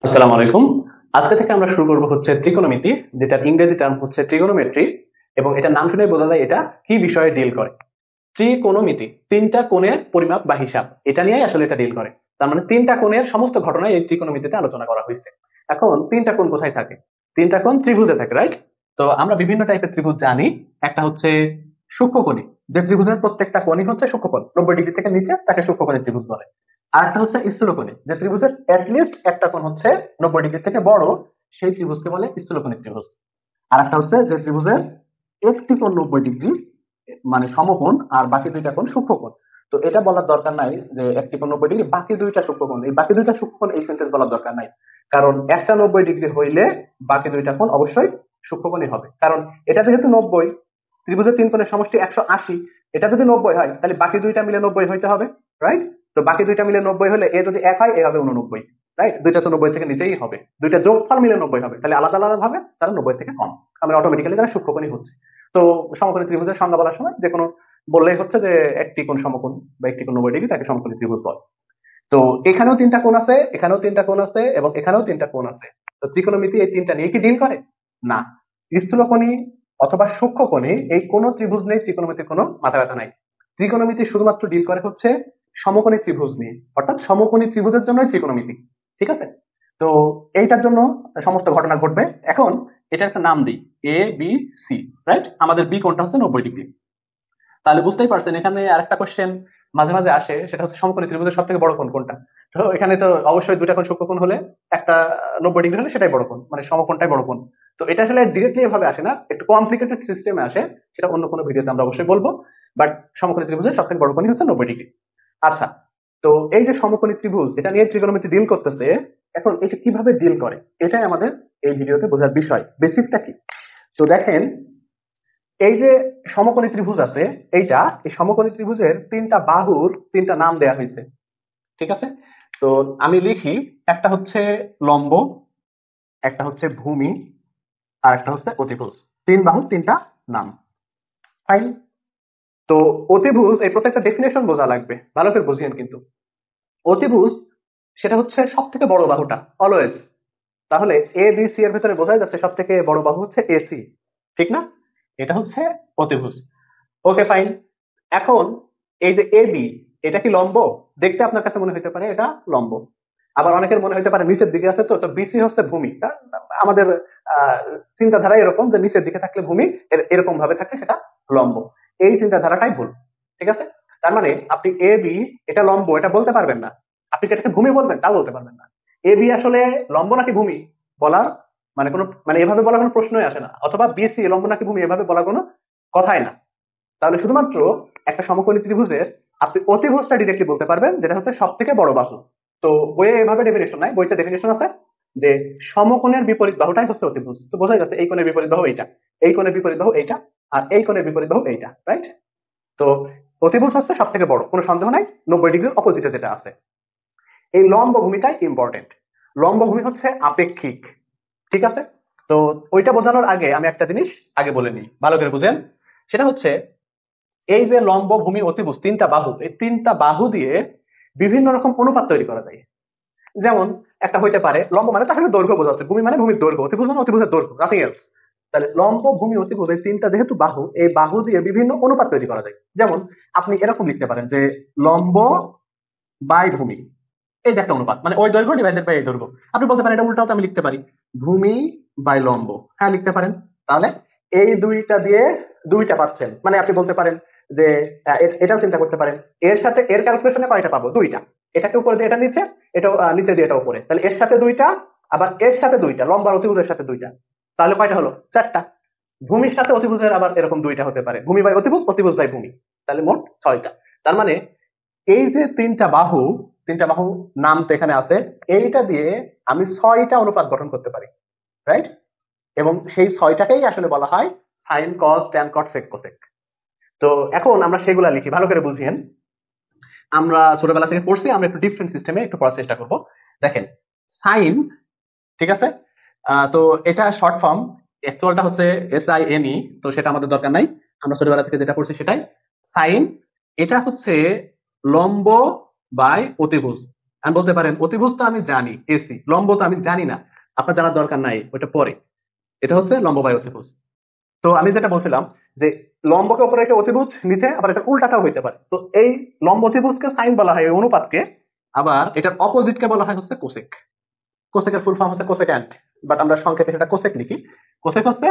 আসসালামু আলাইকুম। আজকে থেকে আমরা শুরু করব হচ্ছে ত্রিকোণমিতি, যেটার ইংরেজি টার্ম হচ্ছে ট্রিগোনোমেট্রি, এবং এটা নাম শুনে বোঝা যায় এটা কি বিষয়ে ডিল করে। ত্রিকোণমিতি তিনটা কোণের পরিমাপ বা হিসাব, এটা নিয়েই আসলে এটা ডিল করে। তার মানে তিনটা কোণের সমস্ত ঘটনাই এই ত্রিকোণমিতিতে আলোচনা করা হয়েছে। এখন তিনটা কোণ কোথায় থাকে? তিনটা কোণ ত্রিভুজে থাকে, রাইট? তো আমরা বিভিন্ন টাইপের ত্রিভুজ জানি। একটা হচ্ছে সূক্ষ্মকোণী, যে ত্রিভুজের প্রত্যেকটা কোণই হচ্ছে সূক্ষ্মকোণ, 90 ডিগ্রি থেকে নিচে, তাকে সূক্ষ্মকোণী ত্রিভুজ বলে। আর একটা হচ্ছে স্থূলকোণী, যে ত্রিভুজের লিস্ট একটা কোণ হচ্ছে 90 ডিগ্রি থেকে বড়, সেই ত্রিভুজকে বলে স্থূলকোণী ত্রিভুজ। আর একটা হচ্ছে যে ত্রিভুজের একটি কোণ 90 ডিগ্রি, মানে সমকোণ, আর বাকি দুইটা কোণ সূক্ষ্মকোণ। তো এটা বলার দরকার নাই যে একটি কোণ 90 ডিগ্রি, বাকি দুইটা সূক্ষ্মকোণ, এই বাকি দুইটা সূক্ষ্মকোণ এই সেন্টেন্স বলার দরকার নাই। কারণ একটা 90 ডিগ্রি হইলে বাকি দুইটা কোণ অবশ্যই সূক্ষ্মকোণই হবে। কারণ এটা যেহেতু 90, ত্রিভুজের তিন কোণের সমষ্টি 180, এটা যদি 90 হয় তাহলে বাকি দুইটা মিলে 90 হইতে হবে, রাইট? তো বাকি দুইটা মিলে 90 হলে এ যদি এক হয় এ হবে 89, রাইট? দুইটা তো 90 থেকে নিচেই হবে, দুইটা যোগফল মিলে 90 হবে, তাহলে আলাদা আলাদা ভাবে তারা 90 থেকে কম, আমরা অটোমেটিক্যালি তারা সূক্ষ্মকোণই হচ্ছে। তো সমকোণী ত্রিভুজের সংজ্ঞা বলার সময় যে কোনো বললেই হচ্ছে যে একটি কোণ সমকোণ বা একটি কোণ 90 ডিগ্রি, তাকে সমকোণী ত্রিভুজ বলে। তো এখানেও তিনটা কোণ আছে, এখানেও তিনটা কোণ আছে, এবং এখানেও তিনটা কোণ আছে। তো ত্রিকোণমিতি এই তিনটা নিয়ে কি ডিল করে? না। স্থূলকোণী অথবা সূক্ষ্মকোণী এই কোন ত্রিভুজ নেই ত্রিকোণমিতির কোনো মাথা ব্যথা নাই। ত্রিকোণমিতি শুধুমাত্র ডিল করে হচ্ছে সমকোণী ত্রিভুজ নিয়ে, অর্থাৎ সমকোণী ত্রিভুজের জন্যই ত্রিকোণমিতি। ঠিক আছে? তো এইটার জন্য সমস্ত ঘটনা ঘটবে। এখন এটা একটা নাম দিই, এ বি সি, রাইট? আমাদের বি কোণটা হচ্ছে 90 ডিগ্রি। তাহলে বুঝতেই পারছেন এখানে আরেকটা কোশ্চেন মাঝে মাঝে আসে, সেটা হচ্ছে সমকোণী ত্রিভুজের সব থেকে বড় কোণ কোনটা। তো এখানে তো অবশ্যই দুইটা কোণ সূক্ষ্মকোণ হলে একটা 90 ডিগ্রি হলে সেটাই বড় কোণ, মানে সমকোণটাই বড় কোণ। তো এটা আসলে ডিরেক্টলি এভাবে আসে না, একটু কমপ্লিকেটেড সিস্টেমে আসে, সেটা অন্য কোনো ভিডিওতে আমরা অবশ্যই বলবো। বাট সমকোণী ত্রিভুজের সব থেকে বড় কোণই হচ্ছে 90 ডিগ্রি। আচ্ছা, তো এই যে সমকোণী ত্রিভুজ, এটা নিয়ে ট্রিগোনোমেট্রি ডিল করতেছে। এখন এটা কিভাবে ডিল করে, এটাই আমাদের এই ভিডিওতে বোঝার বিষয়, বেসিকটা কি। তো দেখেন, এই যে সমকোণী ত্রিভুজ আছে, এই সমকোণী ত্রিভুজের তিনটা বাহুর তিনটা নাম দেয়া হয়েছে। ঠিক আছে? তো আমি লিখি, একটা হচ্ছে লম্ব, একটা হচ্ছে ভূমি, আর একটা হচ্ছে অতিভুজ। তিন বাহুর তিনটা নাম। ফাইন। তো অতিভুজ, এই প্রত্যেকটা ডেফিনেশন বোঝা লাগবে, ভালো করে বুঝিয়েন কিন্তু। অতিভুজ সেটা হচ্ছে সব থেকে বড় বাহুটা, অলওয়েজ। তাহলে এ বি সি এর ভিতরে বোঝা যাচ্ছে সব থেকে বড় বাহু হচ্ছে এসি, ঠিক না? এটা হচ্ছে অতিভুজ। ওকে, ফাইন। এখন এই যে এ বি, এটা কি লম্ব? দেখতে আপনার কাছে মনে হতে পারে এটা লম্ব। আবার অনেকের মনে হতে পারে নিচের দিকে আছে, তো বিসি হচ্ছে ভূমি। কারণ আমাদের আহ চিন্তাধারা এরকম যে নিচের দিকে থাকলে ভূমি, এরকম ভাবে থাকলে সেটা লম্ব। এই চিন্তাধারাটাই ভুল। ঠিক আছে? তার মানে আপনি এ বি এটা লম্ব এটা বলতে পারবেন না, আপনি কি এটাকে ভূমি বলবেন তাও বলতে পারবেন না। এ বি আসলে লম্ব নাকি ভূমি বলার মানে কোনো, মানে এভাবে বলার কোনো প্রশ্নই আসে না, অথবা বিসি লম্ব নাকি ভূমি এভাবে বলার কোনো কথাই না। তাহলে শুধুমাত্র একটা সমকোণী ত্রিভুজের আপনি অতিভুজটা ডিরেক্টলি বলতে পারবেন, যেটা হচ্ছে সব থেকে বড় বাহু। তো বইয়ে এভাবে ডেফিনেশন নাই, বইতে ডেফিনেশন আছে যে সমকোণের বিপরীত বাহুটাই হচ্ছে অতিভুজ। তো বোঝা যাচ্ছে এই কোণের বিপরীত বাহু এইটা, এই কোণের বিপরীত বাহু এইটা, আর এই কোণের বিপরীত বাহু এইটা, রাইট? তো অতিভুজ হচ্ছে সব থেকে বড়, কোনো সন্দেহ নাই, 90 ডিগ্রির অপোজিটে যেটা আছে। এই লম্ব ভূমিটাই ইম্পর্টেন্ট। লম্ব ভূমি হচ্ছে আপেক্ষিক। ঠিক আছে? তো ওইটা বোঝানোর আগে আমি একটা জিনিস আগে বলে নিই, ভালো করে বুঝেন। সেটা হচ্ছে এই যে লম্ব ভূমি অতিভুজ তিনটা বাহু, এই তিনটা বাহু দিয়ে বিভিন্ন রকম অনুপাত তৈরি করা যায়। যেমন একটা হইতে পারে, লম্ব মানে তো আসলে দৈর্ঘ্য বোঝাচ্ছে, ভূমি মানে ভূমির দৈর্ঘ্য, অতিভুজ মানে অতিভুজের দৈর্ঘ্য, নাথিং এলস। তাহলে লম্ব ভূমি অতিভুজ এই তিনটা যেহেতু বাহু, এই বাহু দিয়ে বিভিন্ন অনুপাত তৈরি করা যায়। যেমন আপনি এরকম লিখতে পারেন যে লম্ব বাই ভূমি, এই যে একটা অনুপাত, মানে ওই দৈর্ঘ্য ডিভাইডেড বাই এই দৈর্ঘ্য। আপনি বলতে পারেন এটা উল্টাও, তো আমি লিখতে পারি ভূমি বাই লম্ব। হ্যাঁ, লিখতে পারেন। তাহলে এই দুইটা দিয়ে দুইটা পাচ্ছেন, মানে আপনি বলতে পারেন যে এটাও চিন্তা করতে পারেন, এর সাথে এর ক্যালকুলেশনে কয়টা পাবো? দুইটা। এটাকে উপরে দিয়ে এটা নিচে, এটাও নিচে দিয়ে এটা উপরে, তাহলে এর সাথে দুইটা, আবার এর সাথে দুইটা, লম্বা অতিভুজের সাথে দুইটা, তাহলে কয়টা হলো? চারটা। ভূমির সাথে অতিভুজের আবার এরকম দুইটা হতে পারে, ভূমি বাই অতিভুজ, অতিভুজ বাই ভূমি, তাহলে মোট ছয়টা। তার মানে এই যে তিনটা বাহু, তিনটা বাহু নাম তো এখানে আছে, এইটা দিয়ে আমি ছয়টা অনুপাত গঠন করতে পারি, রাইট? এবং সেই ছয়টাকেই আসলে বলা হয় sign, cos, tan, cot, sec, cosec. তো এখন আমরা সেগুলা লিখি, ভালো করে বুঝিয়েন। আমরা ছোটবেলা থেকে পড়ছি, আমরা একটু ডিফারেন্ট সিস্টেমে একটু পড়ার চেষ্টা করব। দেখেন, সাইন, ঠিক আছে? তো এটা শর্ট ফর্ম, অ্যাকচুয়ালটা হচ্ছে SINE, তো সেটা আমাদের দরকার নাই, আমরা ছোটবেলা থেকে যেটা পড়ছি সেটাই। সাইন, এটা হচ্ছে লম্ব বাই অতিভুজ। আমি বলতে পারেন অতিভুজ তো আমি জানি এসি, লম্ব তো আমি জানি না, আপনার জানার দরকার নাই, ওটা পরে। এটা হচ্ছে লম্ব বাই অতিভুজ। তো আমি যেটা বলছিলাম যে লম্বকে উপরে রেখে অতিভুজ নিচে, আবার এটা উল্টাটাও হইতে পারে। তো এই লম্ব অতিভুজকে সাইন বলা হয়, এই অনুপাতকে। আবার এটার অপোজিটকে বলা হয় হচ্ছে কোসেক। কোসেকের ফুল ফর্ম হচ্ছে কোসেক্যান্ট, বাট আমরা সংক্ষেপে সেটা কোসেক লিখি। কোসেক হচ্ছে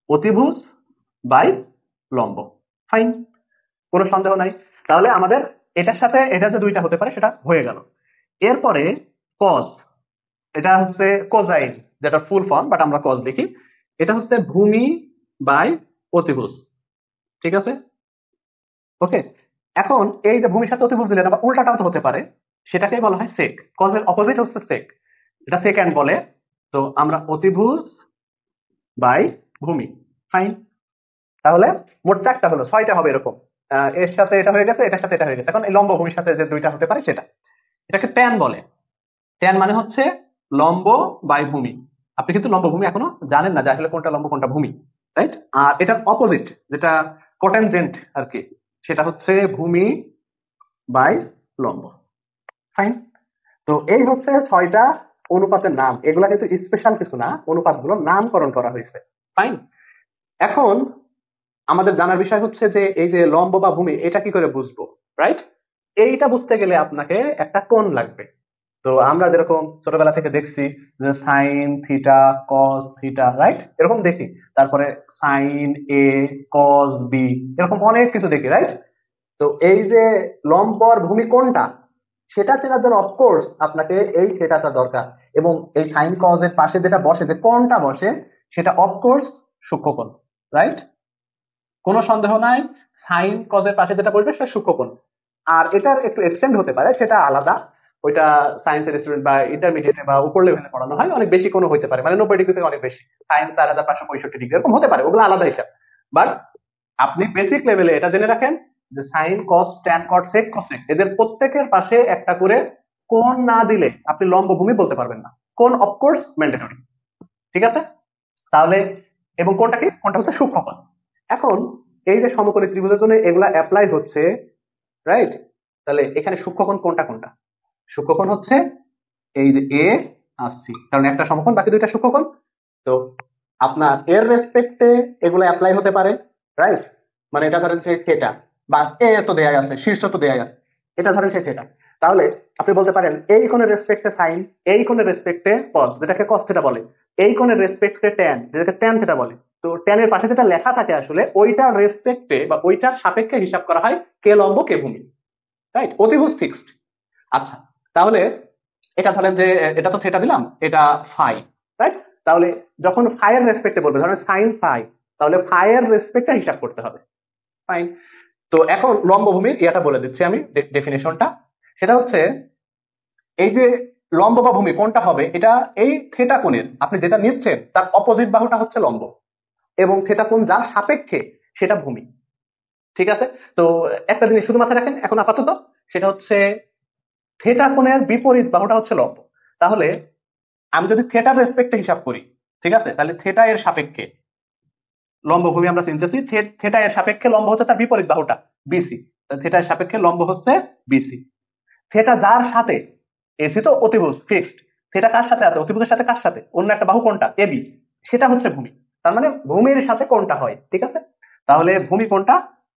অতিভুজ বাই লম্ব। ফাইন, কোনো সন্দেহ নাই। তাহলে আমাদের এটার সাথে এটা যে দুইটা হতে পারে সেটা হয়ে গেল। এরপরে কজ, এটা হচ্ছে কোজাইন, যেটা ফুল ফর্ম, বাট আমরা কজ লিখি। এটা হচ্ছে ভূমি বাই অতিভুজ। ঠিক আছে, ওকে। এখন এই যে ভূমির সাথে অতিভুজ দিলেন, আবার উল্টাটাও তো হতে পারে, সেটাকেই বলা হয় সেক। কজের অপোজিট হচ্ছে সেক, এটা সেকেন্ড বলে। তো আমরা অতিভুজ বাই ভূমি। ফাইন, তাহলে মোট চারটা হলো, ছয়টা হবে এরকম। এর সাথে এটা হয়ে গেছে, এটার সাথে এটা হয়ে গেছে। এখন এই লম্ব ভূমির সাথে যে দুইটা হতে পারে সেটা, এটাকে ট্যান বলে। ট্যান মানে হচ্ছে লম্ব বাই ভূমি। আপনি কিন্তু লম্ব ভূমি এখনো জানেন না যে আসলে কোনটা লম্ব কোনটা ভূমি, রাইট? আর এটার অপোজিট যেটা কোটেনজেন্ট আর কি, সেটা হচ্ছে ভূমি বাই লম্ব। ফাইন, তো এই হচ্ছে ছয়টা অনুপাতের নাম। এগুলা কিন্তু স্পেশাল কিছু না, অনুপাতগুলো নামকরণ করা হয়েছে। ফাইন, এখন আমাদের জানার বিষয় হচ্ছে যে এই যে লম্ব বা ভূমি, এটা কি করে বুঝবো, রাইট? এইটা বুঝতে গেলে আপনাকে একটা কোণ লাগবে। তো আমরা যেরকম ছোটবেলা থেকে দেখছি যে sine theta, cos theta, right? এরকম দেখি। তারপরে সাইন এ, কস বি, এরকম অনেক কিছু দেখি, রাইট? তো এই যে লম্ব আর ভূমি কোনটা, সেটা চেনার জন্য অফকোর্স আপনাকে এই থিটাটা দরকার। এবং এই সাইন কস এর পাশে যেটা বসে, যে কোণটা বসে, সেটা অফকোর্স সূক্ষ্মকোণ, রাইট? কোনো সন্দেহ নাই, সাইন কজের পাশে যেটা বসবে সেটা সূক্ষ্মকোণ। আর এটার একটু এক্সটেন্ড হতে পারে, সেটা আলাদা। ওইটা সায়েন্সের স্টুডেন্ট বা ইন্টারমিডিয়েটে বা উপর লেভেলে পড়ানো হয়, অনেক বেশি কোনো হতে পারে, মানে 90 ডিগ্রি থেকে অনেক বেশি। সাইন্স 4565 ডিগ্রি এরকম হতে পারে, ওগুলো আলাদা হিসাব। বাট আপনি বেসিক লেভেলে এটা জেনে রাখেন যে sine cos tan cot sec cosec, এদের প্রত্যেকের পাশে একটা করে কোণ না দিলে আপনি লম্ব ভূমি বলতে পারবেন না। কোণ অফকোর্স ম্যান্ডেটরি, ঠিক আছে? তাহলে এবং কোনটা কি, কোনটা হচ্ছে সূক্ষ্মকোণ। এখন এই যে সমকোণী ত্রিভুজের জন্য এগুলা অ্যাপ্লাই হচ্ছে, রাইট? তাহলে এখানে সূক্ষ্মকোণ কোনটা কোনটা? সূক্ষ্মকোণ হচ্ছে এই যে এ আর সি, কারণ একটা সমকোণ বাকি দুইটা সূক্ষ্মকোণ। তো আপনার এর রেসপেক্টে এগুলো অ্যাপ্লাই হতে পারে, রাইট? মানে এটা ধরেন যে থিটা, বা এ তো দেয়া আছে, শীর্ষ তো দেয়া আছে, এটা ধরেন সে থিটা। তাহলে আপনি বলতে পারেন এই কোণের রেসপেক্টে সাইন, এই কোণের রেসপেক্টে কস, যেটাকে কস থিটা বলে, এই কোণের রেসপেক্টে ট্যান, যেটাকে ট্যান থিটা বলে। তো ট্যানের পাশে যেটা লেখা থাকে আসলে ওইটার রেসপেক্টে বা ওইটার সাপেক্ষে হিসাব করা হয় কে লম্ব কে ভূমি, রাইট? অতিভুজ ফিক্সড। আচ্ছা, তাহলে এটা ধরেন যে এটা তো থিটা দিলাম, এটা ফাই, রাইট? তাহলে যখন ফাই এর রেসপেক্টে বলবে, ধরেন সাইন ফাই, তাহলে ফাই এর রেসপেক্টে হিসাব করতে হবে। ফাইন, তো এখন লম্বভূমির ইয়াটা বলে দিচ্ছি আমি, ডেফিনেশনটা। সেটা হচ্ছে এই যে লম্ব বা ভূমি কোনটা হবে, এটা এই থিটা কোণের আপনি যেটা নিচ্ছেন তার অপোজিট বাহুটা হচ্ছে লম্ব, এবং থিটা কোণ যার সাপেক্ষে সেটা ভূমি। ঠিক আছে? তো একটা জিনিস শুধু মাথায় রাখেন এখন আপাতত, সেটা হচ্ছে থিটা কোণের বিপরীত বাহুটা হচ্ছে লম্ব। তাহলে আমি যদি থিটার রেসপেক্টে হিসাব করি, ঠিক আছে, তাহলে থিটা এর সাপেক্ষে লম্ব ভূমি আমরা চিনতেছি, থিটা এর সাপেক্ষে লম্ব হচ্ছে তার বিপরীত বাহুটা বিসি। থিটা এর সাপেক্ষে লম্ব হচ্ছে বিসি। থিটা যার সাথে, এসি তো অতিভুজ ফিক্সড, থিটা কার সাথে আছে, অতিভুজের সাথে কার সাথে, অন্য একটা বাহু কোনটা, এবি, সেটা হচ্ছে ভূমি। তার মানে ভূমির সাথে কোনটা হয়, ঠিক আছে? তাহলে ভূমি কোনটা,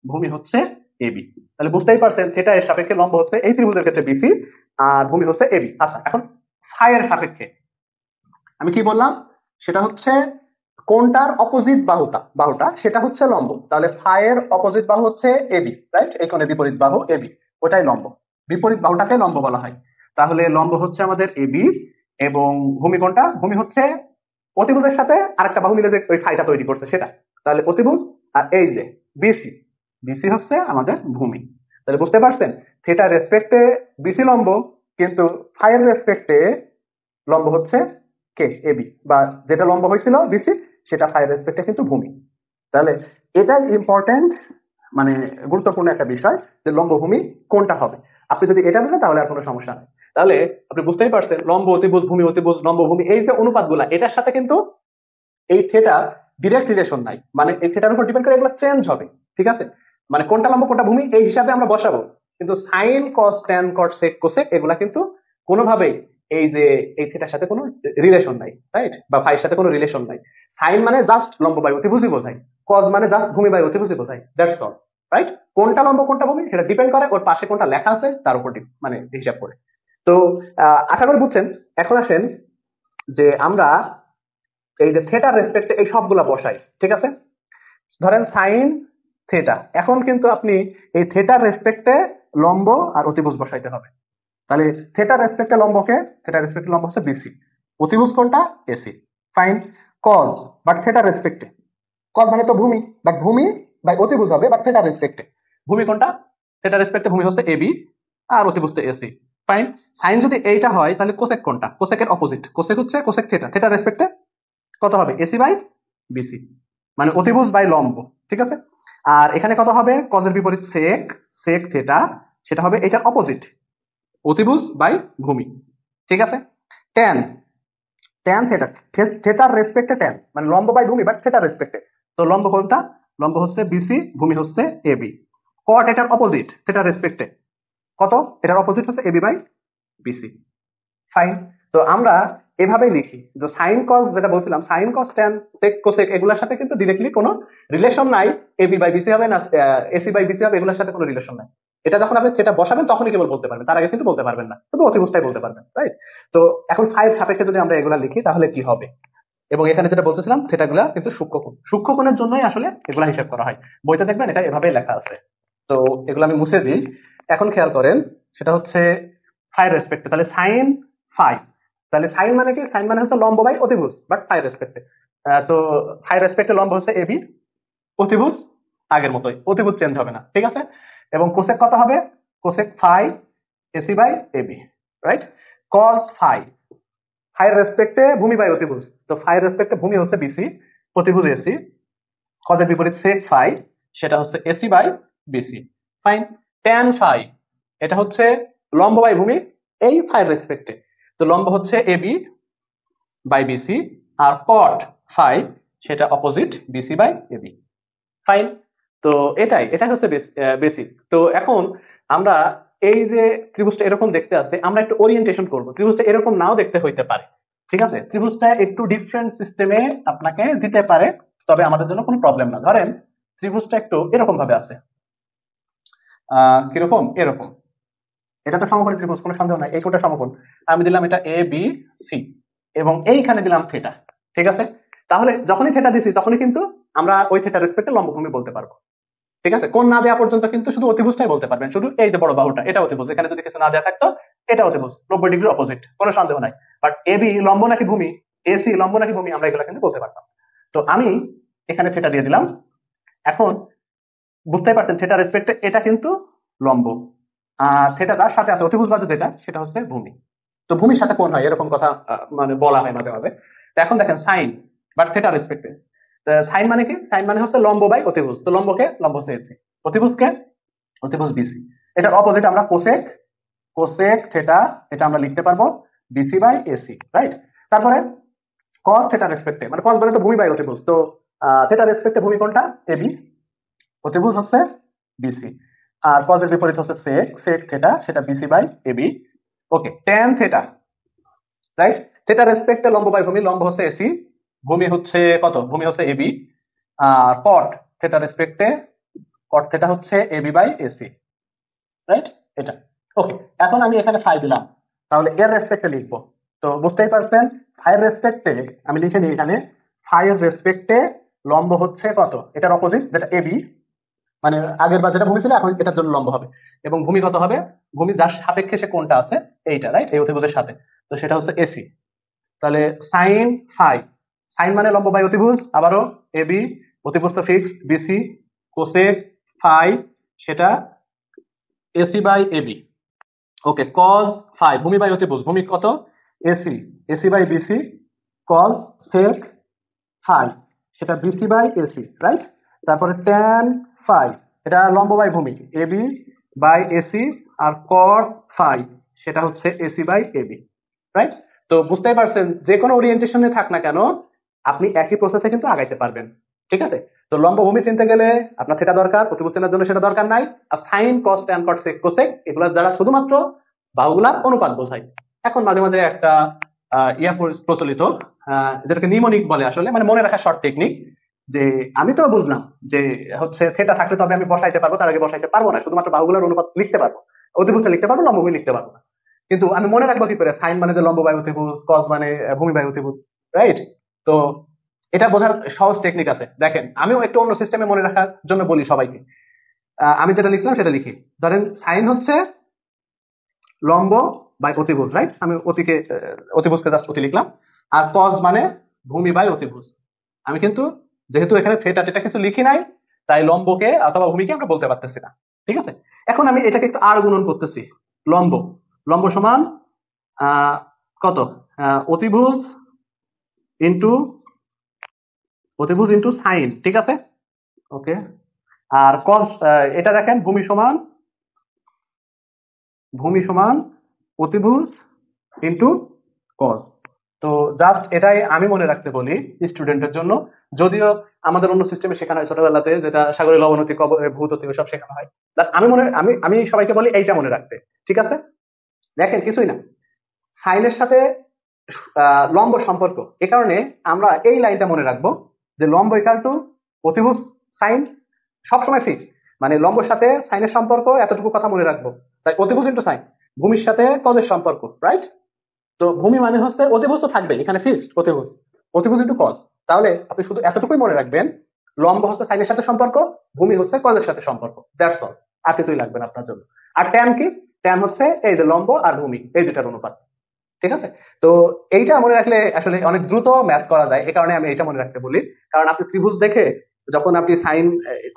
ভূমি হচ্ছে এবি। তাহলে বুঝতেই পারছেন থিটা এর সাপেক্ষে লম্ব হচ্ছে এই ত্রিভুজের ক্ষেত্রে বিসি, আর ভূমি হচ্ছে এবি। আচ্ছা, এখন ফাই এর সাপেক্ষে আমি কি বললাম, সেটা হচ্ছে কোনটার অপোজিট বাহুটা সেটা হচ্ছে লম্ব। তাহলে ফাই এর অপোজিট বাহু হচ্ছে এবি, রাইট? এই কোণের বিপরীত বাহু এবি, ওটাই লম্ব। বিপরীত বাহুটাকে লম্ব বলা হয়। তাহলে লম্ব হচ্ছে আমাদের এবি, এবং ভূমি কোনটা, ভূমি হচ্ছে অতিভুজের সাথে আরেকটা বাহু মিলে যে ওই ফাইটা তৈরি করছে সেটা। তাহলে অতিভুজ, আর এই যে বিসি, বিসি হচ্ছে আমাদের ভূমি। তাহলে বুঝতে পারছেন থিটার রেসপেক্টে বিসি লম্ব, কিন্তু ফাই এর রেসপেক্টে লম্ব হচ্ছে কে, এবি, বা যেটা লম্ব হয়েছিল বিসি, সেটা ফাই রেসপেক্টে কিন্তু ভূমি। তাহলে এটাই ইম্পর্টেন্ট, মানে গুরুত্বপূর্ণ একটা বিষয় যে লম্ব ভূমি কোনটা হবে। আপনি যদি এটা বুঝেন তাহলে আর কোনো সমস্যা নেই। তাহলে আপনি বুঝতেই পারছেন লম্ব অতিভুজ ভূমি অতিভুজ লম্ব ভূমি, এই যে অনুপাতগুলা, এটার সাথে কিন্তু এই থিটা ডিরেক্ট রিলেশন নাই, মানে এই থিটার উপর ডিপেন্ড করে এগুলো চেঞ্জ হবে, ঠিক আছে? মানে কোনটা লম্ব কোনটা ভূমি এই হিসাবে আমরা বসাবো, কিন্তু sine cos tan cot sec cosec এগুলা কিন্তু কোনোভাবেই এই যে এই থিটার সাথে কোনো রিলেশন নাই, রাইট? বা ফাইয়ের সাথে কোনো রিলেশন নাই। সাইন মানে জাস্ট লম্ব বাই অতিভুজই বোঝায়, কজ মানে জাস্ট ভূমি বাই অতিভুজই বোঝায়, দ্যাটস অল, রাইট? কোনটা লম্ব কোনটা ভূমি সেটা ডিপেন্ড করে ওর পাশে কোনটা লেখা আছে তার উপর মানে হিসাব করে। তো আশা করি বুঝছেন। এখন আসেন যে আমরা এই যে থিটার রেসপেক্টে এই সবগুলা বসাই, ঠিক আছে? ধরেন সাইন থিটা, এখন কিন্তু আপনি এই থিটার রেসপেক্টে লম্ব আর অতিভুজ বসাইতে হবে। তাহলে থিটার রেসপেক্টে লম্বকে, থিটার রেসপেক্টে লম্ব হচ্ছে বিসি, অতিভুজ কোনটা? এসি। ফাইন। কজ বাট থিটার রেসপেক্টে, কজ মানে তো ভূমি, বাট ভূমি বাই অতিভুজ হবে বাট থিটার রেসপেক্টে। ভূমি কোনটা? থিটার রেসপেক্টে ভূমি হচ্ছে এবি আর অতিভুজ তো এসি। ফাইন। সাইন যদি এইটা হয় তাহলে কোসেক কোনটা? কোসেকের অপোজিট, কোসেক হচ্ছে কোসেক থিটা, থিটার রেসপেক্টে কত হবে? এসি বাই বিসি, মানে অতিভুজ বাই লম্ব, ঠিক আছে? আর এখানে কত হবে? কজের বিপরীত সেক, সেক থিটা, সেটা হবে এটার অপোজিট, অতিভুজ বাই ভূমি, ঠিক আছে? ট্যান, ট্যান থিটা, থিটার রেসপেক্টে ট্যান মানে লম্ব বাই ভূমি বাট থিটার রেসপেক্টে। তো লম্ব কোনটা? লম্ব হচ্ছে বিসি, ভূমি হচ্ছে এবি। কট এটার অপোজিট থিটার রেসপেক্টে কত? এটার অপোজিট হচ্ছে এবি বাই বিসি। ফাইন। তো আমরা এভাবেই লিখি যে সাইন কস, যেটা বলছিলাম sine cos tan sec cosec এগুলোর সাথে কিন্তু ডিরেক্টলি কোনো রিলেশন নাই। এবি বাই বিসি হবে না এসি বাই বিসি হবে, এগুলোর সাথে কোনো রিলেশন নাই। এটা যখন আপনি সেটা বসাবেন তখনই কেবল বলতে পারবেন, তার আগে কিন্তু বলতে পারবেন না, শুধু অতিভুজটাই বলতে পারবেন, রাইট? তো এখন ফাইভ সাপেক্ষে যদি আমরা এগুলা লিখি তাহলে কি হবে? এবং এখানে যেটা বলতেছিলাম থিটাগুলা কিন্তু সূক্ষ্মকোণ, সূক্ষ্মকোণের জন্যই আসলে এগুলা হিসাব করা হয়। বইতে দেখবেন এটা এভাবেই লেখা আছে। তো এগুলো আমি মুছে দিই। এখন খেয়াল করেন, সেটা হচ্ছে ফাই রেসপেক্টে, তাহলে সাইন ফাই, তাহলে সাইন মানে কি? সাইন মানে হচ্ছে লম্ব বাই অতিভুজ বাট ফাই রেসপেক্টে। তো ফাই রেসপেক্টে লম্ব হচ্ছে এবি, অতিভুজ আগের মতোই, অতিভুজ চেঞ্জ হবে না, ঠিক আছে? এবং কোসেক কত হবে? Cosec phi AC by AB, right? Cos phi, phi রেসপেক্টে ভূমি বাই অতিভুজ, তো ফাই রেসপেক্টে ভূমি হচ্ছে বিসি, অতিভুজ এসি। কজের বিপরীত সেক ফাই, সেটা হচ্ছে AC by BC. Fine. Tan phi, এটা হচ্ছে লম্ব বাই ভূমি এই ফাই রেসপেক্টে, তো লম্ব হচ্ছে এবি বাই বিসি, আর কট ফাই সেটা opposite BC by AB. Fine. তো এটাই হচ্ছে বেসিক। তো এখন আমরা এই যে ত্রিভুজটা এরকম দেখতে আছে, আমরা একটু ওরিয়েন্টেশন করব। ত্রিভুজটা এরকম নাও দেখতে হইতে পারে, ঠিক আছে? ত্রিভুজটা একটু ডিফারেন্ট সিস্টেমে আপনাকে দিতে পারে, তবে আমাদের জন্য কোনো প্রবলেম না। ধরেন ত্রিভুজটা একটু এরকম ভাবে আছে, কিরকম? এরকম। এটা তো সমকোণী ত্রিভুজ, কোনো সন্দেহ নাই, এই কোটা সমকোণ। আমি দিলাম এটা এ বি সি এবং এইখানে দিলাম থিটা, ঠিক আছে? তাহলে যখনই থিটা দিছি তখনই কিন্তু আমরা ওই থিটার রেসপেক্টে লম্বভূমি বলতে পারবো, ঠিক আছে? কোণ না দেওয়া পর্যন্ত কিন্তু শুধু অতিভুজটাই বলতে পারবেন, শুধু এই যে বড় বাহুটা এটা অতিভুজ, এখানে যদি কিছু না দেওয়া থাকতো এটা অতিভুজ, 90 ডিগ্রি অপোজিট, কোনো সন্দেহ নাই। বাট এবি লম্ব নাকি ভূমি, এসি লম্ব নাকি ভূমি, আমরা এগুলো কিন্তু বলতে পারতাম। তো আমি এখানে থিটা দিয়ে দিলাম। এখন বুঝতেই পারছেন থিটার রেসপেক্টে এটা কিন্তু লম্ব, আর থিটা যার সাথে আছে অতিভুজ বাজু যেটা, সেটা হচ্ছে ভূমি। তো ভূমির সাথে কোণ হয় এরকম কথা মানে বলা হয় মাঝে মাঝে। তো এখন দেখেন সাইন বাট থিটার রেসপেক্টে, সাইন মানে কি? সাইন মানে হচ্ছে লম্ব বাই অতিভুজ, তো লম্বকে লম্ব হচ্ছে এসি, অতিভুজকে অতিভুজ বিসি। এটার অপোজিট আমরা কোসেক, কোসেক থিটা এটা আমরা লিখতে পারবো বিসি বাই এসি, রাইট? তারপরে কস থিটা রেসপেক্টে, মানে কস মানে তো ভূমি বাই অতিভুজ, তো থিটা রেসপেক্টে ভূমি কোনটা? এবি, অতিভুজ হচ্ছে বিসি, আর কজের বিপরীত হচ্ছে সেক, সেক থিটা সেটা BC by AB. Okay. Tan theta, right? Theta রেসপেক্টে লম্ব বাই ভূমি, লম্ব হচ্ছে এসি, ভূমি হচ্ছে কত? ভূমি হচ্ছে এবি। আর কট থিটা রেসপেক্টে, কট থিটা হচ্ছে এবি বাই এসি, রাইট? এটা ওকে। এখন আমি এখানে ফাই দিলাম, তাহলে এর রেসপেক্টে লিখবো। তো বুঝতেই পারছেন ফাই রেসপেক্টে আমি লিখে নিই এখানে, ফাই এর রেসপেক্টে লম্ব হচ্ছে কত? এটার অপোজিট যেটা এবি, মানে আগের বার যেটা ভূমি ছিল এখন এটার জন্য লম্ব হবে। এবং ভূমি কত হবে? ভূমি যার সাপেক্ষে সে কোনটা আছে এইটা, রাইট? এই অতিভুজের সাথে, তো সেটা হচ্ছে এসি। তাহলে সাইন ফাই, সাইন মানে লম্ব বাই অতিভুজ, আবারও এবি, অতিভুজ তো ফিক্সড বিসি, কোসেক ফাই সেটা AC by AB. Okay. Cos phi, ভূমি বাই অতিভুজ, ভূমি কত? AC, AC by BC. Cos sec phi সেটা বিসি বাই এসি, রাইট? তারপরে ট্যান ফাই, এটা লম্ব বাই ভূমি এবি বাই এসি, আর কট ফাই সেটা হচ্ছে এসি বাই এবি, রাইট? তো বুঝতেই পারছেন যে কোনো ওরিয়েন্টেশনে থাক না কেন আপনি একই প্রসেসে কিন্তু আগাইতে পারবেন, ঠিক আছে? তো লম্ব ভূমি চিনতে গেলে আপনার থিটা দরকার, অতিভুজ চেনার জন্য সেটা দরকার নাই। আর sign, cos, tan, cot, sec, cosec এগুলোর দ্বারা শুধুমাত্র বাহুগুলার অনুপাত বোঝায়। এখন মাঝে মাঝে একটা প্রচলিত যেটাকে নিমোনিক বলে, আসলে মানে মনে রাখা শর্ট টেকনিক, যে আমি তো বুঝলাম যে হচ্ছে থিটা থাকলে তবে আমি বসাইতে পারবো, তার আগে বসাইতে পারবো না, শুধুমাত্র বাহুগুলার অনুপাত লিখতে পারবো, অতিভুজটা লিখতে পারবো, লম্ব ভূমি লিখতে পারবো না। কিন্তু আমি মনে রাখবো কি করে সাইন মানে যে লম্ব বাই অতিভুজ, কস মানে ভূমি বাই অতিভুজ, রাইট? তো এটা বোঝার সহজ টেকনিক আছে। দেখেন আমিও একটু অন্য সিস্টেমে মনে রাখার জন্য বলি সবাইকে। আমি যেটা লিখলাম সেটা লিখি। ধরেন সাইন হচ্ছে লম্ব বাই অতিভুজ, রাইট? আমি অতিভুজকে জাস্ট অতি লিখলাম। আর কস মানে ভূমি বাই অতিভুজ। আমি কিন্তু যেহেতু এখানে থিটা টেটা কিছু লিখি নাই, তাই লম্বকে অথবা ভূমিকে আমরা বলতে পারতেছি না। ঠিক আছে, এখন আমি এটাকে একটু আর গুণন করতেছি। লম্ব লম্ব সমান কত, অতিভুজ ইন্টু সাইন, ঠিক আছে, ওকে। আর কস, এটা দেখেন ভূমি সমান অতিভুজ ইন্টু কস। তো জাস্ট এটাই আমি মনে রাখতে বলি স্টুডেন্টের জন্য, যদিও আমাদের অন্য সিস্টেমে শেখানো হয় ছোটবেলাতে, যেটা সাগরের লবণতি, ভূততি সব শেখানো হয়। আমি সবাইকে বলি এইটা মনে রাখতে, ঠিক আছে? দেখেন কিছুই না, সাইনের সাথে লম্ব সম্পর্ক, এ কারণে আমরা এই লাইনটা মনে রাখবো যে লম্ব ইকাল টু অতিভুজ সাইন, সবসময় ফিক্স। মানে লম্বর সাথে সাইনের সম্পর্ক এতটুকু কথা মনে রাখবো, তাই অতিভুজ ইন্টু সাইন। ভূমির সাথে কজের সম্পর্ক, রাইট? তো ভূমি মানে হচ্ছে অতিভুজ, তো থাকবে এখানে ফিক্সড অতিভুজ ইন্টু কজ। তাহলে আপনি শুধু এতটুকুই মনে রাখবেন, লম্ব হচ্ছে সাইনের সাথে সম্পর্ক, ভূমি হচ্ছে কজের সাথে সম্পর্ক, দ্যাটস অল। আর কিছুই লাগবে না আপনার জন্য। আর ট্যান কি? ট্যান হচ্ছে এই যে লম্ব আর ভূমি এই দুটার অনুপাত, ঠিক আছে? তো এইটা মনে রাখলে আসলে অনেক দ্রুত ম্যাথ করা যায়, এই কারণে আমি এইটা মনে রাখতে বলি। কারণ আপনি ত্রিভুজ দেখে যখন আপনি সাইন,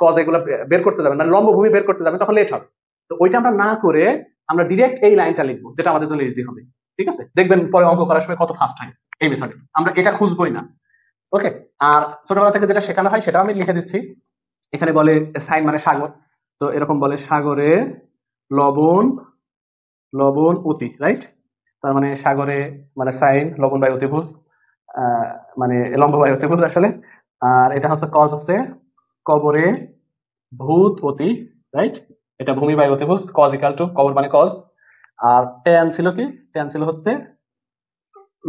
কজ এগুলো বের করতে যাবেন, মানে লম্ব ভূমি বের করতে যাবেন, তখন লেট হবে। তো ওইটা আমরা না করে আমরা ডিরেক্ট এই লাইনটা লিখবো, যেটা আমাদের জন্য ইজি হবে। ঠিক আছে, দেখবেন পরে অঙ্ক করার সময় কত ফাস্ট হয় এই মেথডে, আমরা এটা খুঁজবোই না। ওকে। আর ছোটবেলা থেকে যেটা শেখানো হয় সেটাও আমি লিখে দিচ্ছি। এখানে বলে সাইন মানে সাগর, তো এরকম বলে সাগরে লবণ অতি, রাইট? তার মানে সাগরে মানে সাইন, লবণ বাই অতিভুজ, মানে লম্ব বাই অতিভুজ আসলে। আর এটা হচ্ছে কজ, হচ্ছে কবরে ভূত অতি, রাইট? এটা ভূমি বাই অতিভুজ, কজ ইকাল টু কবর মানে কজ। আর ট্যান ছিল কি? ট্যান ছিল হচ্ছে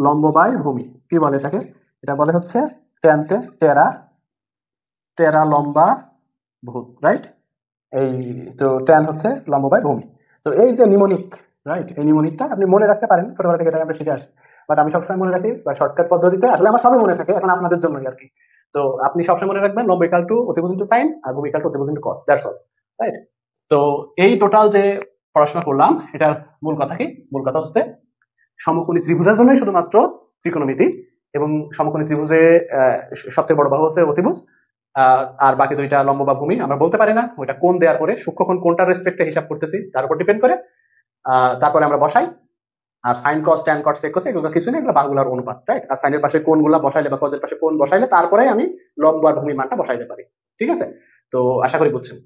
লম্ব বাই ভূমি। কি বলে এটাকে? এটা বলে হচ্ছে ট্যানতে টেরা, লম্বা ভূত, রাইট? এই, তো ট্যান হচ্ছে লম্ব বাই ভূমি। তো এই যে নিমোনিক, রাইট, এই নিমোনিকটা আপনি মনে রাখতে পারেন, ছোটবেলা থেকে এটা আমরা শিখে আসি। বাট আমি সবসময় মনে রাখি বা শর্টকাট পদ্ধতিতে, আসলে আমার সবই মনে থাকে, এখন আপনাদের জন্যই আর কি। তো আপনি সবসময় মনে রাখবেন লম্ব ইকাল টু অতিভুজ ইন্টু সাইন, আর ভূমি ইকাল টু অতিভুজ into cos, that's all, right? তো এই টোটাল যে পড়াশোনা করলাম, এটার মূল কথা কি? মূল কথা হচ্ছে সমকোণী ত্রিভুজের জন্যই শুধুমাত্র ত্রিকোণমিতি, এবং সমকোণী ত্রিভুজে সবচেয়ে বড় বাহু হচ্ছে অতিভুজ, আর বাকি দুইটা লম্ব বা ভূমি আমরা বলতে পারি না, ওইটা কোণ দেওয়ার পরে সূক্ষ্মকোণ কোনটার রেসপেক্টে হিসাব করতেছি তার উপর ডিপেন্ড করে। তারপরে আমরা বসাই। আর sign, cos, tan, cot, sec, cosec এগুলো কিছু নেই, এগুলো বাহুগুলোর অনুপাত, রাইট? আর সাইনের পাশে কোণগুলা বসাইলে বা কজের পাশে কোণ বসাইলে তারপরে আমি লম্ব আর ভূমির মানটা বসাইতে পারি। ঠিক আছে, তো আশা করি বুঝছেন।